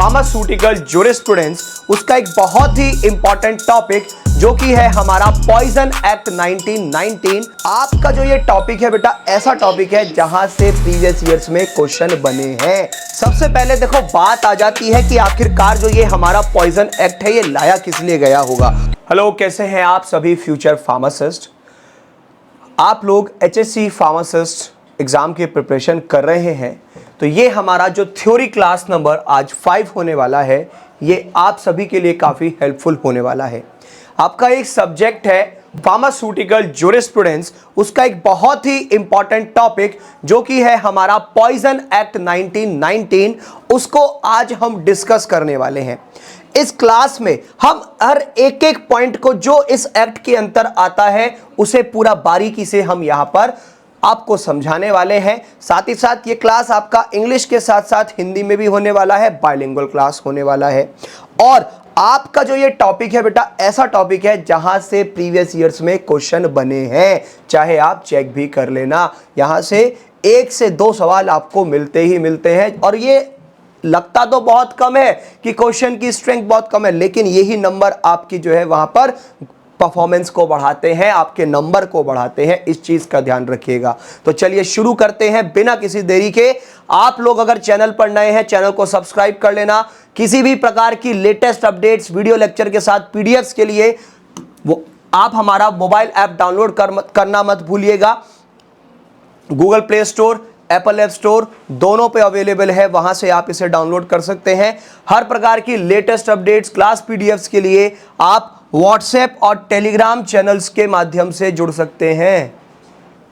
Pharmaceutical jurisprudence उसका एक बहुत ही इंपॉर्टेंट टॉपिक जो कि है हमारा पॉइजन एक्ट 1919। आपका जो ये टॉपिक है बेटा ऐसा टॉपिक है जहां से प्रीवियस ईयर्स में क्वेश्चन बने हैं। सबसे पहले देखो बात आ जाती है कि आखिरकार जो ये हमारा पॉइजन एक्ट है ये लाया किस लिए गया होगा। हेलो, कैसे हैं आप सभी फ्यूचर फार्मासिस्ट। आप लोग एचएससी फार्मासिस्ट एग्जाम की प्रिपरेशन कर रहे हैं तो ये हमारा जो थ्योरी क्लास नंबर आज 5 होने वाला है ये आप सभी के लिए काफ़ी हेल्पफुल होने वाला है। आपका एक सब्जेक्ट है फार्मास्यूटिकल जूरिस्प्रूडेंस, उसका एक बहुत ही इंपॉर्टेंट टॉपिक जो कि है हमारा पॉइजन एक्ट 1919, उसको आज हम डिस्कस करने वाले हैं। इस क्लास में हम हर एक एक पॉइंट को जो इस एक्ट के अंतर आता है उसे पूरा बारीकी से हम यहां पर आपको समझाने वाले हैं। साथ ही साथ ये क्लास आपका इंग्लिश के साथ साथ हिंदी में भी होने वाला है, बाइलिंगुअल क्लास होने वाला है। और आपका जो ये टॉपिक है बेटा ऐसा टॉपिक है जहां से प्रीवियस ईयर्स में क्वेश्चन बने हैं, चाहे आप चेक भी कर लेना। यहां से 1 से 2 सवाल आपको मिलते ही मिलते हैं और ये लगता तो बहुत कम है कि क्वेश्चन की स्ट्रेंथ बहुत कम है, लेकिन यही नंबर आपकी जो है वहां पर परफॉर्मेंस को बढ़ाते हैं, आपके नंबर को बढ़ाते हैं। इस चीज का ध्यान रखिएगा। तो चलिए शुरू करते हैं बिना किसी देरी के। आप लोग अगर चैनल पर नए हैं चैनल को सब्सक्राइब कर लेना। किसी भी प्रकार की लेटेस्ट अपडेट्स वीडियो लेक्चर के साथ पीडीएफ्स के लिए वो आप हमारा मोबाइल ऐप डाउनलोड करना मत भूलिएगा। Google play store, Apple app store दोनों पे अवेलेबल है, वहां से आप इसे डाउनलोड कर सकते हैं। हर प्रकार की लेटेस्ट अपडेट्स, क्लास पीडीएफ्स के लिए आप व्हाट्सएप और टेलीग्राम चैनल्स के माध्यम से जुड़ सकते हैं।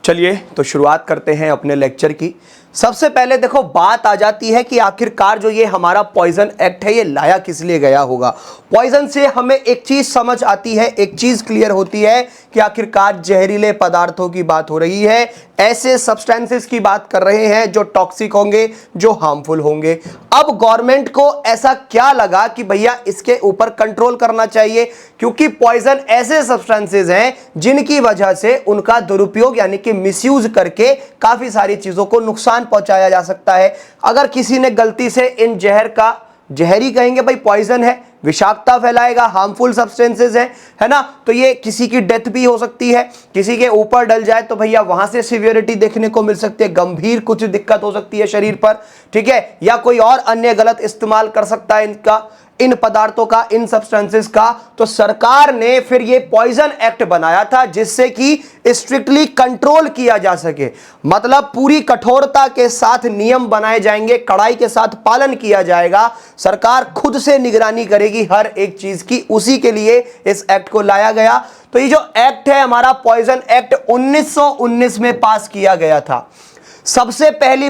चलिए तो शुरुआत करते हैं अपने लेक्चर की। सबसे पहले देखो बात आ जाती है कि आखिरकार जो ये हमारा पॉइजन एक्ट है ये लाया किस लिए गया होगा। पॉइजन से हमें एक चीज समझ आती है, एक चीज क्लियर होती है कि आखिरकार जहरीले पदार्थों की बात हो रही है, ऐसे सब्सटेंसेस की बात कर रहे हैं जो टॉक्सिक होंगे, जो हार्मफुल होंगे। अब गवर्नमेंट को ऐसा क्या लगा कि भैया इसके ऊपर कंट्रोल करना चाहिए, क्योंकि पॉइजन ऐसे सब्सटेंसेस हैं जिनकी वजह से उनका दुरुपयोग यानी कि मिसयूज करके काफी सारी चीजों को नुकसान पहुंचाया जा सकता है। अगर किसी ने गलती से इन जहर का, जहरी कहेंगे भाई, पॉइजन है, विषाक्तता फैलाएगा, हार्मफुल सब्सटेंसेस है ना, तो ये किसी की डेथ भी हो सकती है। किसी के ऊपर डल जाए तो भैया वहां से सीवियरिटी देखने को मिल सकती है, गंभीर कुछ दिक्कत हो सकती है शरीर पर, ठीक है, या कोई और अन्य गलत इस्तेमाल कर सकता है इनका, इन पदार्थों का, इन सब्सटेंसेस का। तो सरकार ने फिर ये पॉइजन एक्ट बनाया था जिससे कि स्ट्रिक्टली कंट्रोल किया जा सके, मतलब पूरी कठोरता के साथ नियम बनाए जाएंगे, कड़ाई के साथ पालन किया जाएगा। सरकार खुद से निगरानी करेगी हर एक चीज की, उसी के लिए इस एक्ट को लाया गया। तो ये जो एक्ट है हमारा पॉइजन एक्ट 1919 में पास किया गया था। सबसे पहली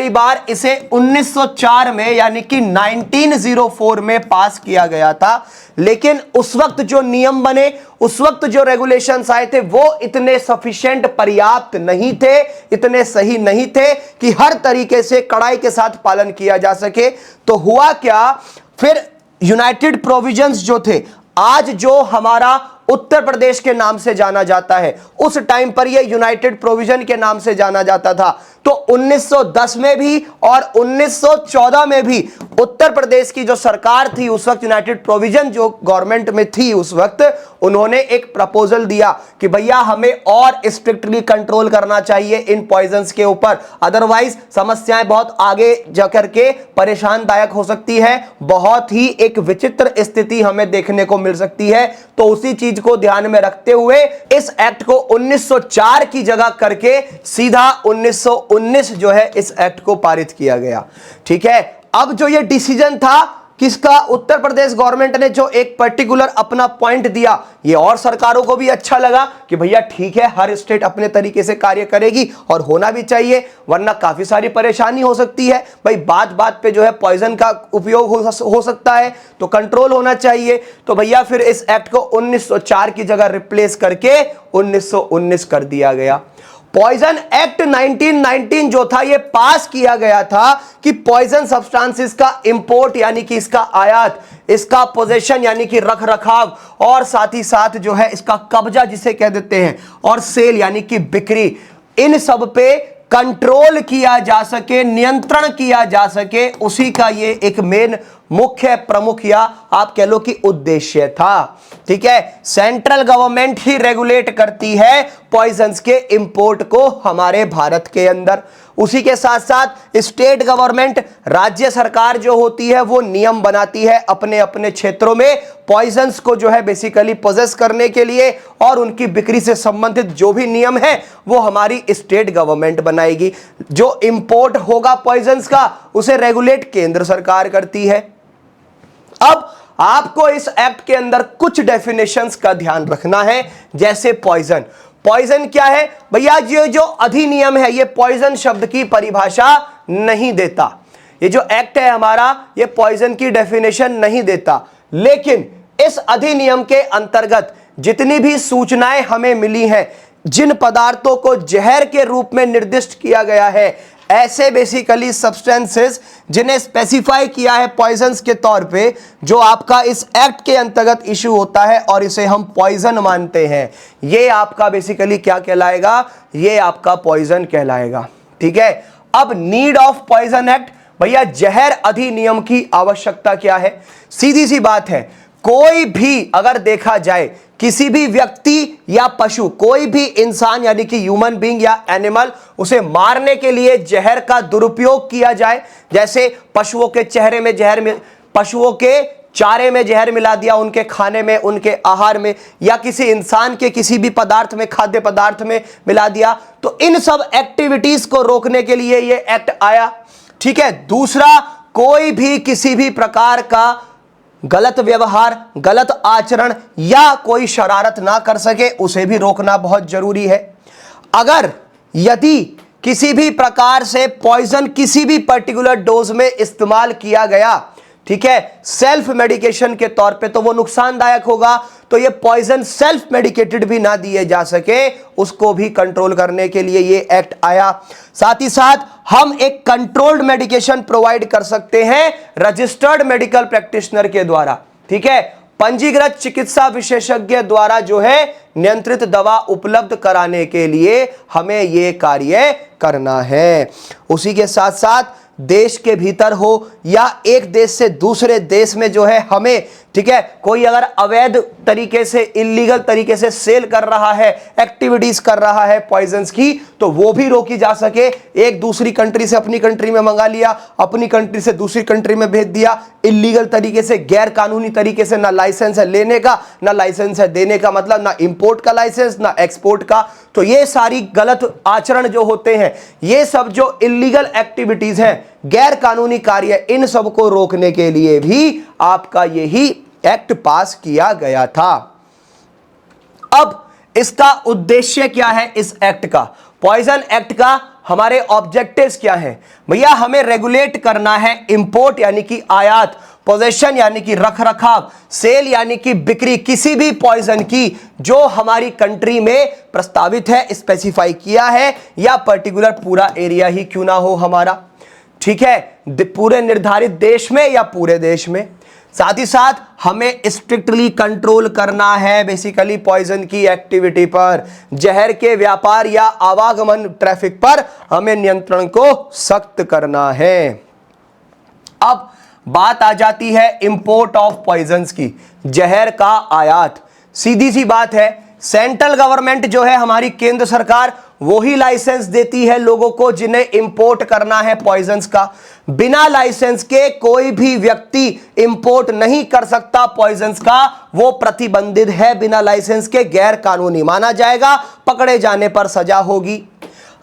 बार इसे 1904 में यानी कि 1904 में पास किया गया था। लेकिन उस वक्त जो नियम बने, उस वक्त जो रेगुलेशंस आए थे वो इतने सफिशिएंट, पर्याप्त नहीं थे, इतने सही नहीं थे कि हर तरीके से कड़ाई के साथ पालन किया जा सके। तो हुआ क्या, फिर यूनाइटेड प्रोविजंस जो थे, आज जो हमारा उत्तर प्रदेश के नाम से जाना जाता है, उस टाइम पर यह यूनाइटेड प्रोविजन के नाम से जाना जाता था। तो 1910 में भी और 1914 में भी उत्तर प्रदेश की जो सरकार थी उस वक्त, यूनाइटेड प्रोविजन जो गवर्नमेंट में थी उस वक्त, उन्होंने एक प्रपोजल दिया कि भैया हमें और स्ट्रिक्टली कंट्रोल करना चाहिए इन पॉइजन्स के ऊपर, अदरवाइज समस्याएं बहुत आगे जाकर के परेशानदायक हो सकती है, बहुत ही एक विचित्र स्थिति हमें देखने को मिल सकती है। तो उसी चीज को ध्यान में रखते हुए इस एक्ट को 1904 की जगह करके सीधा 1919 जो है इस एक्ट को पारित किया गया। ठीक है, अब जो ये डिसीजन था किसका, उत्तर प्रदेश गवर्नमेंट ने जो एक पर्टिकुलर अपना पॉइंट दिया, ये और सरकारों को भी अच्छा लगा कि भैया ठीक है, हर स्टेट अपने तरीके से कार्य करेगी और होना भी चाहिए, वरना काफी सारी परेशानी हो सकती है भाई, बात बात पे जो है पॉइजन का उपयोग हो सकता है, तो कंट्रोल होना चाहिए। तो भैया फिर इस एक्ट को 1904 की जगह रिप्लेस करके 1919 कर दिया गया। पॉइजन एक्ट 1919 जो था ये पास किया गया था कि पॉइजन सब्सटेंसेस का इंपोर्ट यानी कि इसका आयात, इसका पोजेशन यानी कि रख रखाव, और साथ ही साथ जो है इसका कब्जा जिसे कह देते हैं, और सेल यानी कि बिक्री, इन सब पे कंट्रोल किया जा सके, नियंत्रण किया जा सके, उसी का ये एक मेन मुख्य प्रमुख या आप कह लो कि उद्देश्य था। ठीक है, सेंट्रल गवर्नमेंट ही रेगुलेट करती है पॉइजन्स के इंपोर्ट को हमारे भारत के अंदर। उसी के साथ साथ स्टेट गवर्नमेंट, राज्य सरकार जो होती है वो नियम बनाती है अपने अपने क्षेत्रों में पॉइजन्स को जो है बेसिकली पोजेस करने के लिए, और उनकी बिक्री से संबंधित जो भी नियम है वो हमारी स्टेट गवर्नमेंट बनाएगी। जो इंपोर्ट होगा पॉइजन्स का उसे रेगुलेट केंद्र सरकार करती है। अब आपको इस एक्ट के अंदर कुछ डेफिनेशंस का ध्यान रखना है, जैसे पॉइजन। पॉइजन क्या है भैया? ये जो अधिनियम है ये पॉइजन शब्द की परिभाषा नहीं देता। ये जो एक्ट है हमारा ये पॉइजन की डेफिनेशन नहीं देता, लेकिन इस अधिनियम के अंतर्गत जितनी भी सूचनाएं हमें मिली हैं, जिन पदार्थों को जहर के रूप में निर्दिष्ट किया गया है, ऐसे बेसिकली सब्सटेंसेस जिन्हें स्पेसिफाई किया है पॉइजन्स के तौर पे, जो आपका इस एक्ट के अंतर्गत इशू होता है और इसे हम पॉइजन मानते हैं, ये आपका बेसिकली क्या कहलाएगा? ये आपका पॉइजन कहलाएगा। ठीक है, अब नीड ऑफ पॉइजन एक्ट, भैया जहर अधिनियम की आवश्यकता क्या है? सीधी सी बात है, कोई भी अगर देखा जाए किसी भी व्यक्ति या पशु, कोई भी इंसान यानी कि ह्यूमन बीइंग या एनिमल, उसे मारने के लिए जहर का दुरुपयोग किया जाए, जैसे पशुओं के चेहरे में जहर में, पशुओं के चारे में जहर मिला दिया, उनके खाने में, उनके आहार में, या किसी इंसान के किसी भी पदार्थ में, खाद्य पदार्थ में मिला दिया, तो इन सब एक्टिविटीज को रोकने के लिए ये एक्ट आया। ठीक है, दूसरा, कोई भी किसी भी प्रकार का गलत व्यवहार, गलत आचरण या कोई शरारत ना कर सके, उसे भी रोकना बहुत जरूरी है। अगर यदि किसी भी प्रकार से पॉइजन किसी भी पर्टिकुलर डोज में इस्तेमाल किया गया, ठीक है, सेल्फ मेडिकेशन के तौर पे, तो वो नुकसानदायक होगा। तो ये पॉइजन सेल्फ मेडिकेटेड भी ना दिए जा सके, उसको भी कंट्रोल करने के लिए ये एक्ट आया। साथ ही साथ हम एक कंट्रोल्ड मेडिकेशन प्रोवाइड कर सकते हैं रजिस्टर्ड मेडिकल प्रैक्टिशनर के द्वारा। ठीक है, पंजीकृत चिकित्सा विशेषज्ञ द्वारा जो है नियंत्रित दवा उपलब्ध कराने के लिए हमें ये कार्य करना है। उसी के साथ साथ देश के भीतर हो या एक देश से दूसरे देश में जो है हमें, ठीक है, कोई अगर अवैध तरीके से, इलीगल तरीके से सेल कर रहा है, एक्टिविटीज कर रहा है पॉइजन्स की, तो वो भी रोकी जा सके। एक दूसरी कंट्री से अपनी कंट्री में मंगा लिया, अपनी कंट्री से दूसरी कंट्री में भेज दिया, इलीगल तरीके से, गैर कानूनी तरीके से, ना लाइसेंस है लेने का, ना लाइसेंस है देने का, मतलब ना इंपोर्ट का लाइसेंस, ना एक्सपोर्ट का। तो ये सारी गलत आचरण जो होते हैं, ये सब जो इलीगल एक्टिविटीज हैं, गैर कानूनी कार्य, इन सब को रोकने के लिए भी आपका यही एक्ट पास किया गया था। अब इसका उद्देश्य क्या है? इस एक्ट का, पॉइजन एक्ट का हमारे ऑब्जेक्टिव्स क्या हैं? भैया हमें रेगुलेट करना है इंपोर्ट यानी कि आयात, पोजेशन यानी कि रख रखाव, सेल यानी कि बिक्री किसी भी पॉइजन की जो हमारी कंट्री में प्रस्तावित है, स्पेसिफाई किया है, या पर्टिकुलर पूरा एरिया ही क्यों ना हो हमारा, ठीक है, पूरे निर्धारित देश में या पूरे देश में। साथ ही साथ हमें स्ट्रिक्टली कंट्रोल करना है बेसिकली पॉइजन की एक्टिविटी पर, जहर के व्यापार या आवागमन ट्रैफिक पर हमें नियंत्रण को सख्त करना है। अब बात आ जाती है इंपोर्ट ऑफ पॉइजन्स की, जहर का आयात। सीधी सी बात है, सेंट्रल गवर्नमेंट जो है हमारी केंद्र सरकार, वो ही लाइसेंस देती है लोगों को जिन्हें इंपोर्ट करना है पॉइजन्स का। बिना लाइसेंस के कोई भी व्यक्ति इंपोर्ट नहीं कर सकता पॉइजन्स का, वो प्रतिबंधित है, बिना लाइसेंस के गैर कानूनी माना जाएगा, पकड़े जाने पर सजा होगी।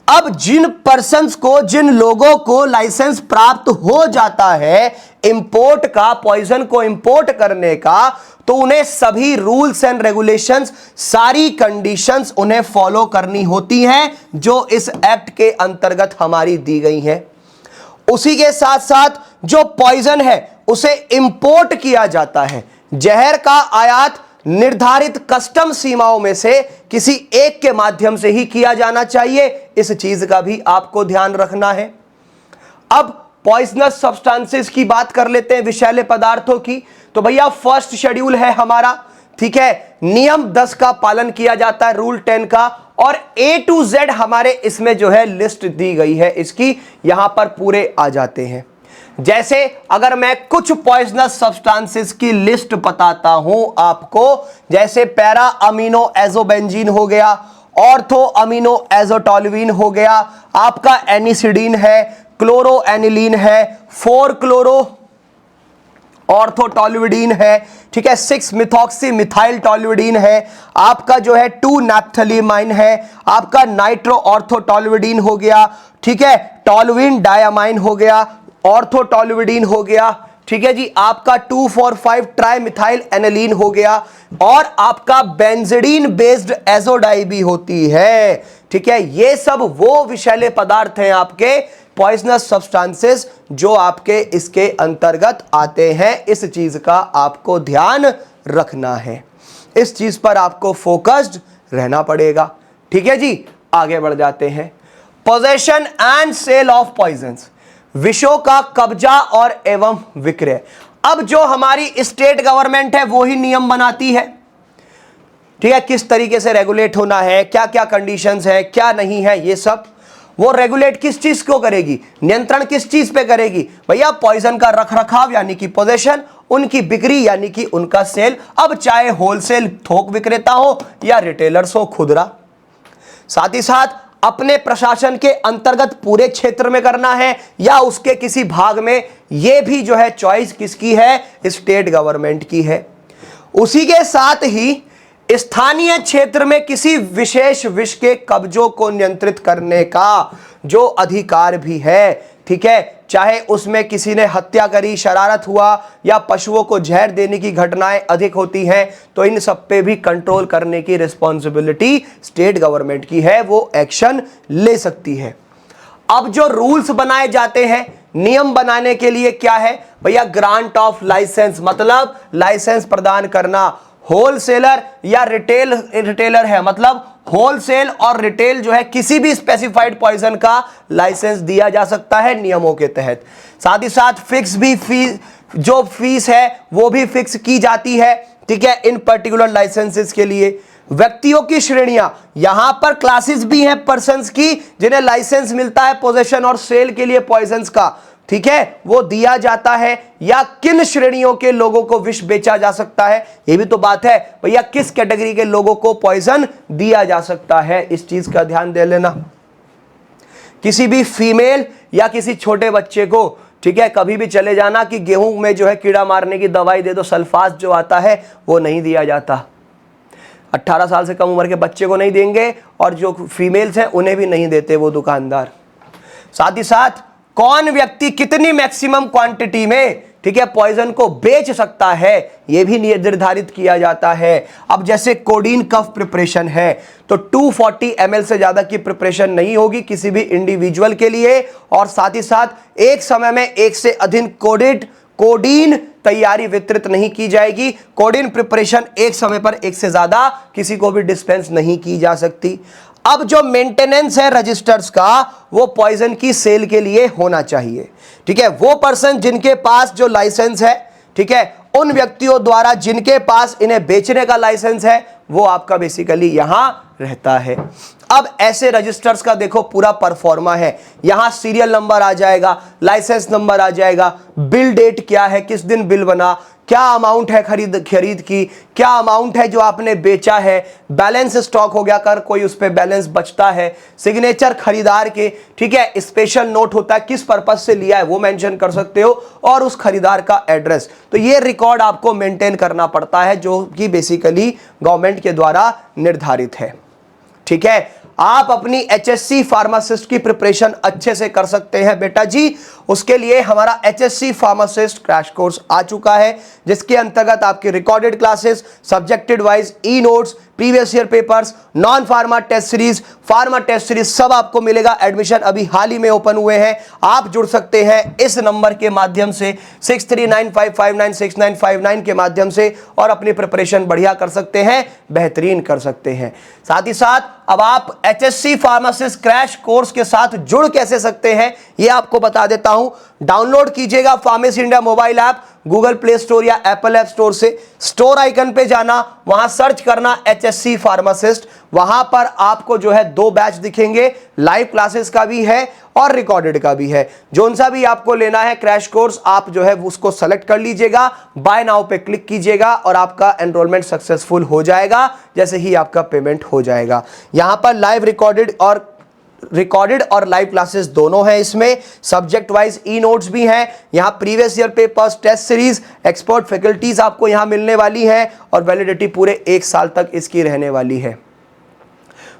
अब जिन पर्सन्स को, जिन लोगों को लाइसेंस प्राप्त हो जाता है इंपोर्ट का, पॉइजन को इंपोर्ट करने का, तो उन्हें सभी रूल्स एंड रेगुलेशंस, सारी कंडीशंस उन्हें फॉलो करनी होती हैं जो इस एक्ट के अंतर्गत हमारी दी गई हैं। उसी के साथ साथ जो पॉइजन है उसे इंपोर्ट किया जाता है, जहर का आयात निर्धारित कस्टम सीमाओं में से किसी एक के माध्यम से ही किया जाना चाहिए, इस चीज का भी आपको ध्यान रखना है। अब पॉइजनस सब्सटेंसेस की बात कर लेते हैं, विषैले पदार्थों की। तो भैया फर्स्ट शेड्यूल है हमारा, ठीक है, नियम 10 का पालन किया जाता है, रूल 10 का, और A to Z हमारे इसमें जो है लिस्ट दी गई है इसकी, यहां पर पूरे आ जाते हैं। जैसे अगर मैं कुछ पॉइजनस सब्सटेंसेस की लिस्ट बताता हूं आपको, जैसे पैरा अमीनो एजोबेंजीन हो गया, ऑर्थो अमीनो एजोटोलुइन हो गया, आपका एनिसिडीन है, क्लोरो एनिलीन है, 4 क्लोरो ऑर्थोटोलुइडीन है, ठीक है, 6 मिथॉक्सी मिथाइल टोलुइडीन है, आपका जो है 2 नैप्थलीमाइन है, आपका नाइट्रो ऑर्थोटोलुइडीन हो गया, ठीक है, टोलुइन डायामाइन हो गया, ऑर्थोटोलुइडीन हो गया, ठीक है जी, आपका 2,4,5 ट्राई मिथाइल एनिलीन हो गया, और आपका बेंजीडीन बेस्ड एजोडाई भी होती है, ठीक है। ये सब वो विषैले पदार्थ हैं आपके पॉइजनस सब्सटेंसेस जो आपके इसके अंतर्गत आते हैं। इस चीज का आपको ध्यान रखना है, इस चीज पर आपको फोकस्ड रहना पड़ेगा, ठीक है जी। आगे बढ़ जाते हैं। Possession and sale of poisons, विषों का कब्जा और एवं विक्रय। अब जो हमारी स्टेट गवर्नमेंट है वो ही नियम बनाती है, ठीक है, किस तरीके से रेगुलेट होना है, क्या क्या कंडीशंस है, क्या नहीं है, ये सब वो रेगुलेट किस चीज को करेगी, नियंत्रण किस चीज पे करेगी भैया, पॉइजन का रखरखाव यानी कि पोजेशन, उनकी बिक्री यानी कि उनका सेल, अब चाहे होलसेल थोक विक्रेता हो या रिटेलर्स हो खुदरा। साथ ही साथ अपने प्रशासन के अंतर्गत पूरे क्षेत्र में करना है या उसके किसी भाग में, यह भी जो है चॉइस किसकी है, स्टेट गवर्नमेंट की है। उसी के साथ ही स्थानीय क्षेत्र में किसी विशेष विष के कब्जों को नियंत्रित करने का जो अधिकार भी है, ठीक है, चाहे उसमें किसी ने हत्या करी, शरारत हुआ या पशुओं को जहर देने की घटनाएं अधिक होती हैं, तो इन सब पे भी कंट्रोल करने की रिस्पॉन्सिबिलिटी स्टेट गवर्नमेंट की है, वो एक्शन ले सकती है। अब जो रूल्स बनाए जाते हैं, नियम बनाने के लिए क्या है भैया, ग्रांट ऑफ लाइसेंस, मतलब लाइसेंस प्रदान करना। होलसेलर या रिटेलर है, मतलब होलसेल और रिटेल जो है किसी भी स्पेसिफाइड पॉइजन का लाइसेंस दिया जा सकता है नियमों के तहत। साथ ही साथ फिक्स भी फीस, जो फीस है वो भी फिक्स की जाती है, ठीक है, इन पर्टिकुलर लाइसेंसेस के लिए। व्यक्तियों की श्रेणियां, यहां पर क्लासेस भी हैं पर्सन्स की जिन्हें लाइसेंस मिलता है पोजेशन और सेल के लिए पॉइजन्स का, ठीक है, वो दिया जाता है, या किन श्रेणियों के लोगों को विष बेचा जा सकता है, ये भी तो बात है भैया, किस कैटेगरी के लोगों को पॉइजन दिया जा सकता है, इस चीज का ध्यान दे लेना। किसी भी फीमेल या किसी छोटे बच्चे को, ठीक है, कभी भी चले जाना कि गेहूं में जो है कीड़ा मारने की दवाई दे दो, सल्फास जो आता है वो नहीं दिया जाता। 18 साल से कम उम्र के बच्चे को नहीं देंगे, और जो फीमेल्स हैं उन्हें भी नहीं देते वो दुकानदार। साथ ही साथ कौन व्यक्ति कितनी मैक्सिमम क्वांटिटी में, ठीक है, पॉइजन को बेच सकता है, यह भी निर्धारित किया जाता है। अब जैसे कोडीन कफ प्रिपरेशन है तो 240 ml से ज्यादा की प्रिपरेशन नहीं होगी किसी भी इंडिविजुअल के लिए, और साथ ही साथ एक समय में एक से अधिक कोडीन तैयारी वितरित नहीं की जाएगी। कोडीन प्रिपरेशन एक समय पर एक से ज्यादा किसी को भी डिस्पेंस नहीं की जा सकती। अब जो मेंटेनेंस है रजिस्टर्स का, वो पॉइजन की सेल के लिए होना चाहिए, ठीक है, वो पर्सन जिनके पास जो लाइसेंस है, ठीक है, उन व्यक्तियों द्वारा जिनके पास इन्हें बेचने का लाइसेंस है, वो आपका बेसिकली यहां रहता है। अब ऐसे रजिस्टर्स का देखो पूरा परफॉर्मा है, यहां सीरियल नंबर आ जाएगा, लाइसेंस नंबर आ जाएगा, बिल डेट क्या है, किस दिन बिल बना, क्या अमाउंट है खरीद की, क्या अमाउंट है जो आपने बेचा है, बैलेंस स्टॉक हो गया कर कोई उस पर बैलेंस बचता है, सिग्नेचर खरीदार के, ठीक है, स्पेशल नोट होता है, किस पर्पज से लिया है वो मेंशन कर सकते हो, और उस खरीदार का एड्रेस। तो ये रिकॉर्ड आपको मेंटेन करना पड़ता है जो कि बेसिकली गवर्नमेंट के द्वारा निर्धारित है, ठीक है। आप अपनी HSC फार्मासिस्ट की प्रिपरेशन अच्छे से कर सकते हैं बेटा जी, उसके लिए हमारा HSC फार्मासिस्ट क्रैश कोर्स आ चुका है, जिसके अंतर्गत आपके recorded classes, subjected wise e notes, previous year papers, non pharma test series, pharma test series सब आपको मिलेगा। एडमिशन अभी हाल ही में ओपन हुए हैं, आप जुड़ सकते हैं इस नंबर के माध्यम से 6395596959 के माध्यम से, और अपनी प्रिपरेशन बढ़िया कर सकते हैं, बेहतरीन कर सकते हैं। साथ ही साथ अब आप HSC फार्मासिस्ट क्रैश कोर्स के साथ जुड़ कैसे सकते हैं ये आपको बता देता हूं। डाउनलोड कीजिएगा pharmacy India mobile app, Google play store या एप्पल ऐप स्टोर से स्टोर आइकन पे जाना, वहां सर्च करना HSC फार्मासिस्ट। वहां पर आपको जो है 2 बैच दिखेंगे, लाइव क्लासेस का भी है और रिकॉर्डेड का भी है। जोन सा भी आपको लेना है क्रैश कोर्स, आप जो है उसको सेलेक्ट कर लीजिएगा, बाय नाउ पे क्लिक कीजिएगा और आपका एनरोलमेंट सक्सेसफुल हो जाएगा जैसे ही आपका पेमेंट हो जाएगा। यहां पर लाइव रिकॉर्डेड और लाइव क्लासेस दोनों हैं। इसमें सब्जेक्ट वाइज ई नोट्स भी हैं, यहां previous year papers, test series, expert faculties आपको यहां मिलने वाली है और वैलिडिटी पूरे 1 साल तक इसकी रहने वाली है।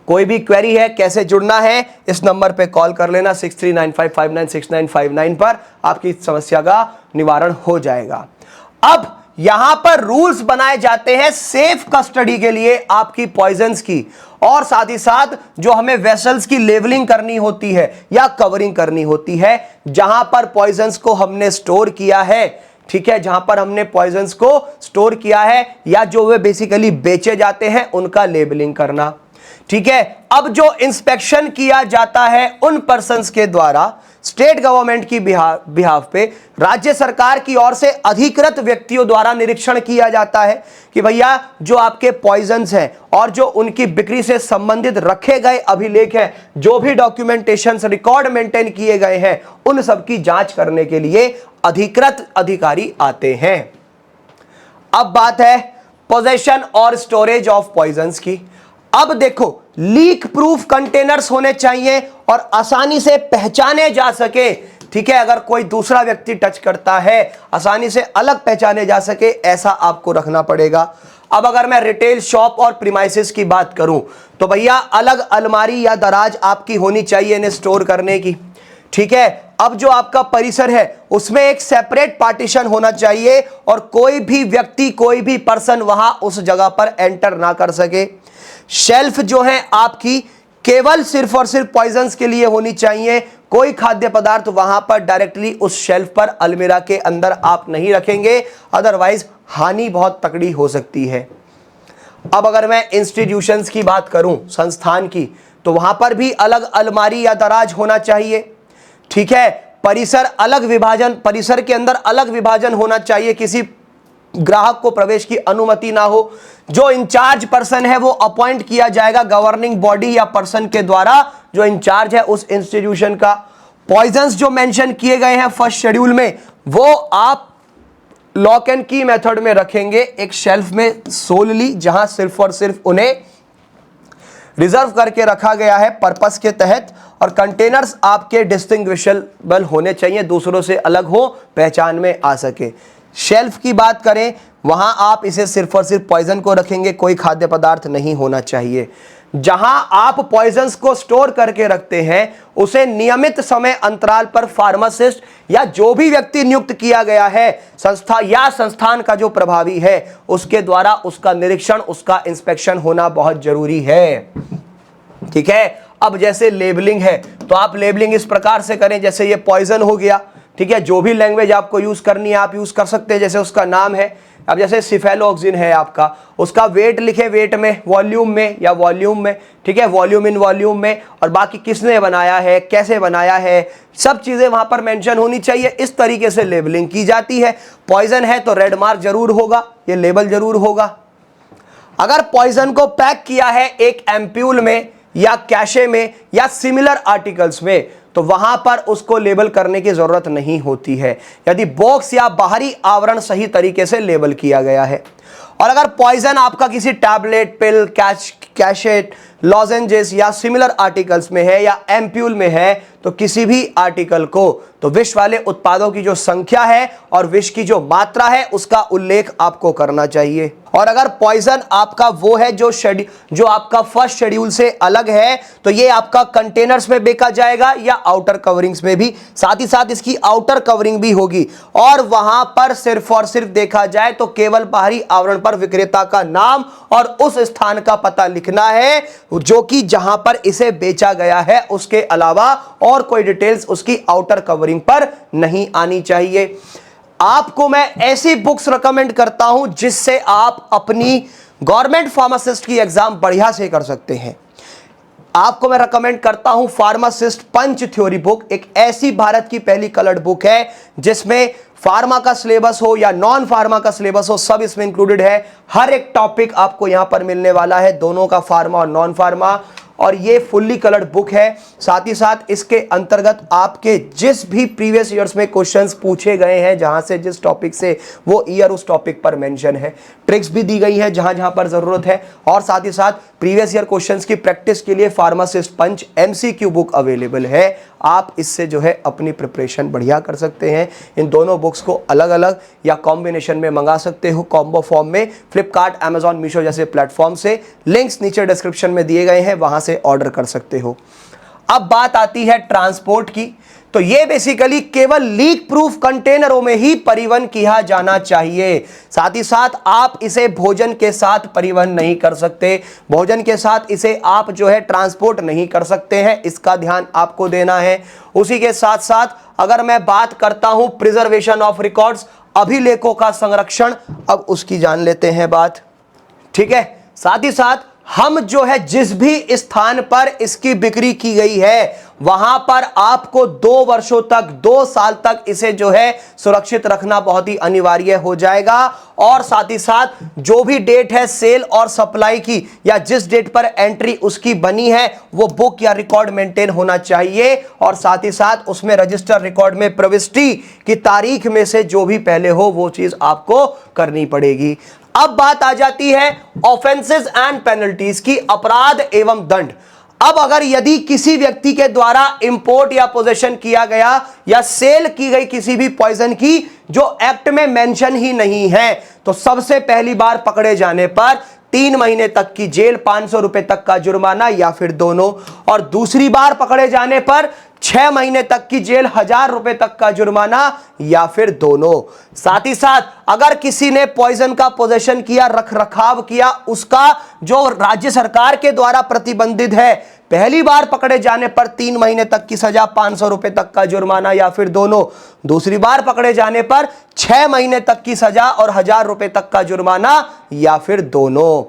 कोई भी क्वेरी है, कैसे जुड़ना है, इस नंबर पे कॉल कर लेना 6395596959 पर, आपकी समस्या का निवारण हो जाएगा। अब यहां पर रूल्स बनाए जाते हैं सेफ कस्टडी के लिए आपकी पॉइजन्स की, और साथ ही साथ जो हमें वेसल्स की लेवलिंग करनी होती है या कवरिंग करनी होती है, जहां पर पॉइजन्स को हमने स्टोर किया है, ठीक है, जहां पर हमने पॉइजन्स को स्टोर किया है या जो वे बेसिकली बेचे जाते हैं उनका लेबलिंग करना, ठीक है। अब जो इंस्पेक्शन किया जाता है उन पर्संस के द्वारा स्टेट गवर्नमेंट की बिहाफ पे राज्य सरकार की ओर से अधिकृत व्यक्तियों द्वारा निरीक्षण किया जाता है कि भैया जो आपके पॉइजन्स हैं और जो उनकी बिक्री से संबंधित रखे गए अभिलेख हैं, जो भी डॉक्यूमेंटेशन रिकॉर्ड मेंटेन किए गए हैं, उन सब की जांच करने के लिए अधिकृत अधिकारी आते हैं। अब बात है पोजेशन और स्टोरेज ऑफ पॉइजन्स की। अब देखो, लीक प्रूफ कंटेनर्स होने चाहिए और आसानी से पहचाने जा सके, ठीक है, अगर कोई दूसरा व्यक्ति टच करता है आसानी से अलग पहचाने जा सके, ऐसा आपको रखना पड़ेगा। अब अगर मैं रिटेल शॉप और प्रीमाइसेस की बात करूं तो भैया अलग अलमारी या दराज आपकी होनी चाहिए इन्हें स्टोर करने की, ठीक है। अब जो आपका परिसर है उसमें एक सेपरेट पार्टीशन होना चाहिए और कोई भी व्यक्ति, कोई भी पर्सन वहां उस जगह पर एंटर ना कर सके। शेल्फ जो है आपकी केवल सिर्फ और सिर्फ पॉइजन्स के लिए होनी चाहिए, कोई खाद्य पदार्थ वहां पर डायरेक्टली उस शेल्फ पर अलमीरा के अंदर आप नहीं रखेंगे, अदरवाइज हानि बहुत तकड़ी हो सकती है। अब अगर मैं इंस्टीट्यूशंस की बात करूं, संस्थान की, तो वहां पर भी अलग अलमारी या दराज होना चाहिए, ठीक है। परिसर अलग विभाजन, परिसर के अंदर अलग विभाजन होना चाहिए, किसी ग्राहक को प्रवेश की अनुमति ना हो। जो इंचार्ज पर्सन है वो अपॉइंट किया जाएगा गवर्निंग बॉडी या पर्सन के द्वारा जो इंचार्ज है उस इंस्टीट्यूशन का। पॉइजन्स जो मेंशन किए गए हैं फर्स्ट शेड्यूल में, वो आप लॉक एंड की मेथड में रखेंगे एक शेल्फ में सोलली, जहां सिर्फ और सिर्फ उन्हें रिजर्व करके रखा गया है पर्पस के तहत, और कंटेनर्स आपके डिस्टिंग्विशेबल होने चाहिए, दूसरों से अलग हो, पहचान में आ सके। शेल्फ की बात करें, वहां आप इसे सिर्फ और सिर्फ पॉइजन को रखेंगे, कोई खाद्य पदार्थ नहीं होना चाहिए। जहां आप पॉइजन्स को स्टोर करके रखते हैं उसे नियमित समय अंतराल पर फार्मासिस्ट या जो भी व्यक्ति नियुक्त किया गया है संस्था या संस्थान का जो प्रभावी है उसके द्वारा उसका निरीक्षण, उसका इंस्पेक्शन होना बहुत जरूरी है, ठीक है। अब जैसे लेबलिंग है तो आप लेबलिंग इस प्रकार से करें, जैसे ये पॉइजन हो गया, ठीक है, जो भी लैंग्वेज आपको यूज करनी है आप यूज कर सकते हैं, जैसे उसका नाम है। अब जैसे सिफेलोक्सिन है आपका, उसका वेट लिखे, वेट में, वॉल्यूम में या वॉल्यूम में, ठीक है, वॉल्यूम इन वॉल्यूम में, और बाकी किसने बनाया है, कैसे बनाया है, सब चीजें वहां पर मेंशन होनी चाहिए। इस तरीके से लेबलिंग की जाती है। पॉइजन है तो रेड मार्क जरूर होगा, ये लेबल जरूर होगा। अगर पॉइजन को पैक किया है एक एम्प्यूल में या कैशे में या सिमिलर आर्टिकल्स में तो वहां पर उसको लेबल करने की जरूरत नहीं होती है, यदि बॉक्स या बाहरी आवरण सही तरीके से लेबल किया गया है। और अगर पॉइजन आपका किसी टैबलेट, पिल, कैशेट, लॉजेंजेस या सिमिलर आर्टिकल्स में है या एम्प्यूल में है तो किसी भी आर्टिकल को तो विष वाले उत्पादों की जो संख्या है और विष की जो मात्रा है उसका उल्लेख आपको करना चाहिए। और अगर पॉइजन आपका वो है जो आपका फर्स्ट शेड्यूल से अलग है तो ये आपका कंटेनर्स में बेचा जाएगा या आउटर कवरिंग्स में भी, साथ ही साथ इसकी आउटर कवरिंग भी होगी। और वहां पर सिर्फ और सिर्फ देखा जाए तो केवल बाहरी आवरण पर विक्रेता का नाम और उस स्थान का पता लिखना है जो कि जहां पर इसे बेचा गया है, उसके अलावा और कोई डिटेल्स उसकी आउटर कवरिंग पर नहीं आनी चाहिए। आपको मैं ऐसी बुक्स रिकमेंड करता हूं जिससे आप अपनी गवर्नमेंट फार्मासिस्ट की एग्जाम बढ़िया से कर सकते हैं। आपको मैं रिकमेंड करता हूं फार्मासिस्ट पंच थ्योरी बुक, एक ऐसी भारत की पहली कलर्ड बुक है जिसमें फार्मा का सिलेबस हो या नॉन फार्मा का सिलेबस हो, सब इसमें इंक्लूडेड है। हर एक टॉपिक आपको यहां पर मिलने वाला है, दोनों का, फार्मा और नॉन फार्मा। और ये फुल्ली कलर्ड बुक है। साथ ही साथ इसके अंतर्गत आपके जिस भी प्रीवियस ईयर्स में क्वेश्चंस पूछे गए हैं, जहां से जिस टॉपिक से, वो ईयर उस टॉपिक पर मेंशन है। ट्रिक्स भी दी गई है जहां जहां पर जरूरत है। और साथ ही साथ प्रीवियस ईयर क्वेश्चंस की प्रैक्टिस के लिए pharmacist punch MCQ book available है। आप इससे जो है अपनी प्रिपरेशन बढ़िया कर सकते हैं। इन दोनों बुक्स को अलग अलग या कॉम्बिनेशन में मंगा सकते हो, कॉम्बो फॉर्म में, फ्लिपकार्ट, अमेजॉन, मीशो जैसे प्लेटफॉर्म से। लिंक्स नीचे डिस्क्रिप्शन में दिए गए हैं, वहां से ऑर्डर कर सकते हो। अब बात आती है ट्रांसपोर्ट की। तो ये बेसिकली केवल लीक प्रूफ कंटेनरों में ही परिवहन किया जाना चाहिए। साथ ही साथ आप इसे भोजन के साथ परिवहन नहीं कर सकते, भोजन के साथ इसे आप जो है ट्रांसपोर्ट नहीं कर सकते हैं, इसका ध्यान आपको देना है। उसी के साथ साथ अगर मैं बात करता हूं प्रिजर्वेशन ऑफ रिकॉर्ड्स, अभिलेखों का संरक्षण, अब उसकी जान लेते हैं बात, ठीक है। साथ ही साथ हम जो है जिस भी स्थान पर इसकी बिक्री की गई है, वहां पर आपको 2 वर्षों तक, 2 साल तक इसे जो है सुरक्षित रखना बहुत ही अनिवार्य हो जाएगा। और साथ ही साथ जो भी डेट है सेल और सप्लाई की, या जिस डेट पर एंट्री उसकी बनी है, वो बुक या रिकॉर्ड मेंटेन होना चाहिए। और साथ ही साथ उसमें रजिस्टर रिकॉर्ड में प्रविष्टि की तारीख में से जो भी पहले हो, वो चीज आपको करनी पड़ेगी। अब बात आ जाती है ऑफेंसेस एंड पेनल्टीज की, अपराध एवं दंड। अब अगर यदि किसी व्यक्ति के द्वारा इंपोर्ट या पोजेशन किया गया या सेल की गई किसी भी पॉइजन की जो एक्ट में मेंशन ही नहीं है, तो सबसे पहली बार पकड़े जाने पर 3 महीने तक की जेल, 500 रुपए तक का जुर्माना या फिर दोनों। और दूसरी बार पकड़े जाने पर 6 महीने तक की जेल, 1000 रुपए तक का जुर्माना या फिर दोनों। साथ ही साथ अगर किसी ने पॉइजन का पोजेशन किया, रख रखाव किया, उसका जो राज्य सरकार के द्वारा प्रतिबंधित है, पहली बार पकड़े जाने पर 3 महीने तक की सजा, 500 रुपए तक का जुर्माना या फिर दोनों। दूसरी बार पकड़े जाने पर 6 महीने तक की सजा और 1000 रुपए तक का जुर्माना या फिर दोनों।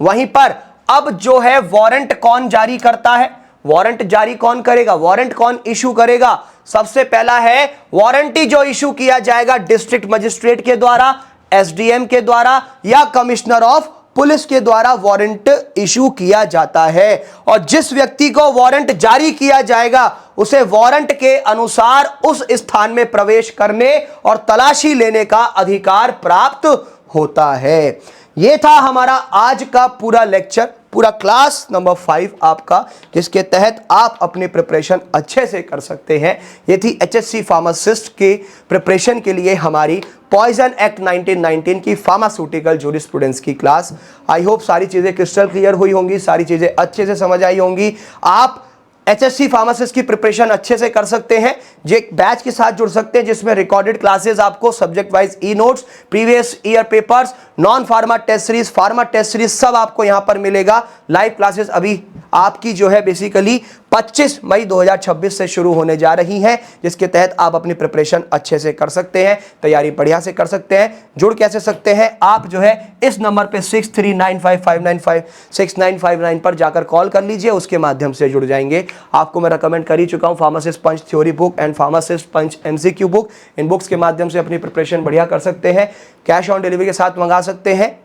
वहीं पर अब जो है वारंट कौन जारी करता है, वारंट जारी कौन करेगा, वारंट कौन इशू करेगा? सबसे पहला है वारंटी जो इशू किया जाएगा डिस्ट्रिक्ट मजिस्ट्रेट के द्वारा, SDM के द्वारा या कमिश्नर ऑफ पुलिस के द्वारा वारंट इशू किया जाता है। और जिस व्यक्ति को वारंट जारी किया जाएगा, उसे वारंट के अनुसार उस स्थान में प्रवेश करने और तलाशी लेने का अधिकार प्राप्त होता है। यह था हमारा आज का पूरा लेक्चर, पूरा क्लास नंबर 5 आपका, जिसके तहत आप अपनी प्रिपरेशन अच्छे से कर सकते हैं। ये थी HSC फार्मासिस्ट के प्रिपरेशन के लिए हमारी पॉइजन एक्ट 1919 की फार्मास्यूटिकल जूरिस्प्रूडेंस की क्लास। आई होप सारी चीज़ें क्रिस्टल क्लियर हुई होंगी, सारी चीज़ें अच्छे से समझ आई होंगी। आप HSC फार्मासिस्ट की प्रिपरेशन अच्छे से कर सकते हैं, जो एक बैच के साथ जुड़ सकते हैं जिसमें रिकॉर्डेड क्लासेस आपको subject wise e notes, previous year papers, non pharma test series, pharma test series, सब आपको यहां पर मिलेगा। लाइव क्लासेस अभी आपकी जो है बेसिकली 25 मई 2026 से शुरू होने जा रही हैं, जिसके तहत आप अपनी प्रिपरेशन अच्छे से कर सकते हैं, तैयारी बढ़िया से कर सकते हैं। जुड़ कैसे सकते हैं? आप जो है इस नंबर पे 6395595699 पर जाकर कॉल कर लीजिए, उसके माध्यम से जुड़ जाएंगे। आपको मैं रिकमेंड कर ही चुका हूं pharmacist punch theory book and pharmacist punch MCQ book. इन बुक्स के माध्यम से अपनी प्रिपरेशन बढ़िया कर सकते हैं, कैश ऑन डिलीवरी के साथ मंगा सकते हैं।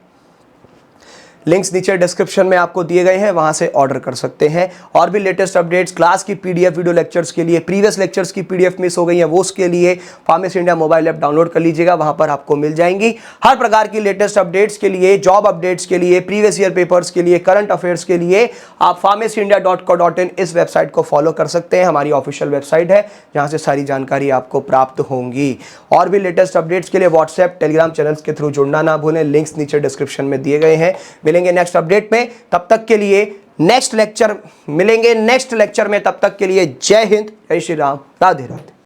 लिंक्स नीचे डिस्क्रिप्शन में आपको दिए गए हैं, वहां से ऑर्डर कर सकते हैं। और भी लेटेस्ट अपडेट्स, क्लास की PDF वीडियो लेक्चर्स के लिए, प्रीवियस लेक्चर्स की PDF मिस हो गई है वो उसके लिए pharmacy India mobile app download कर लीजिएगा, वहां पर आपको मिल जाएंगी। हर प्रकार की लेटेस्ट अपडेट्स के लिए, जॉब अपडेट्स के लिए, प्रीवियस ईयर पेपर्स के लिए, करंट अफेयर्स के लिए आप pharmacyindia.co.in इस वेबसाइट को फॉलो कर सकते हैं। हमारी ऑफिशियल वेबसाइट है जहां से सारी जानकारी आपको प्राप्त होंगी। और भी लेटेस्ट अपडेट्स के लिए व्हाट्सएप, टेलीग्राम चैनल्स के थ्रू जुड़ना ना भूलें, लिंक्स नीचे डिस्क्रिप्शन में दिए गए हैं। मिलेंगे नेक्स्ट अपडेट में, तब तक के लिए नेक्स्ट लेक्चर में, तब तक के लिए जय हिंद, जय श्री राम, राधे राधे।